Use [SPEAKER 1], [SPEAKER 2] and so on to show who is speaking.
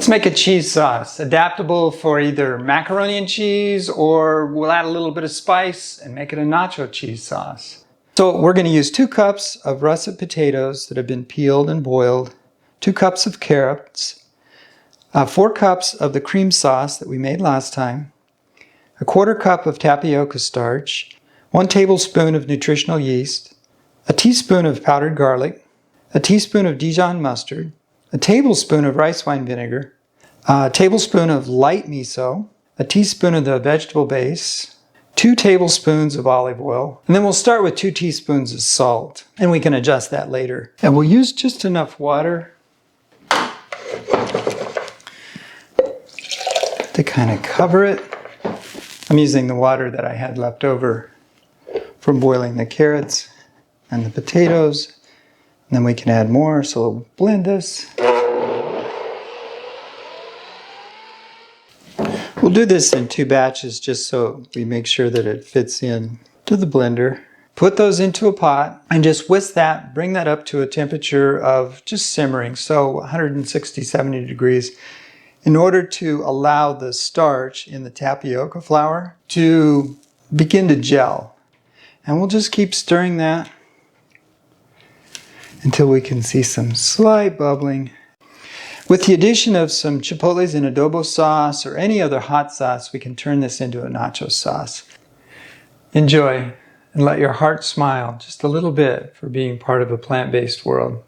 [SPEAKER 1] Let's make a cheese sauce, adaptable for either macaroni and cheese, or we'll add a little bit of spice and make it a nacho cheese sauce. So we're going to use 2 cups of russet potatoes that have been peeled and boiled, 2 cups of carrots, 4 cups of the cream sauce that we made last time, 1/4 cup of tapioca starch, 1 tablespoon of nutritional yeast, a teaspoon of powdered garlic, a teaspoon of Dijon mustard, a tablespoon of rice wine vinegar, a tablespoon of light miso, a teaspoon of the vegetable base, 2 tablespoons of olive oil, and then we'll start with 2 teaspoons of salt, and we can adjust that later. And we'll use just enough water to kind of cover it. I'm using the water that I had left over from boiling the carrots and the potatoes. And then we can add more, so we'll blend this. We'll do this in 2 batches just so we make sure that it fits in to the blender. Put those into a pot and just whisk that, bring that up to a temperature of just simmering, so 160, 70 degrees, in order to allow the starch in the tapioca flour to begin to gel. And we'll just keep stirring that until we can see some slight bubbling. With the addition of some chipotles and adobo sauce or any other hot sauce, we can turn this into a nacho sauce. Enjoy, and let your heart smile just a little bit for being part of a plant-based world.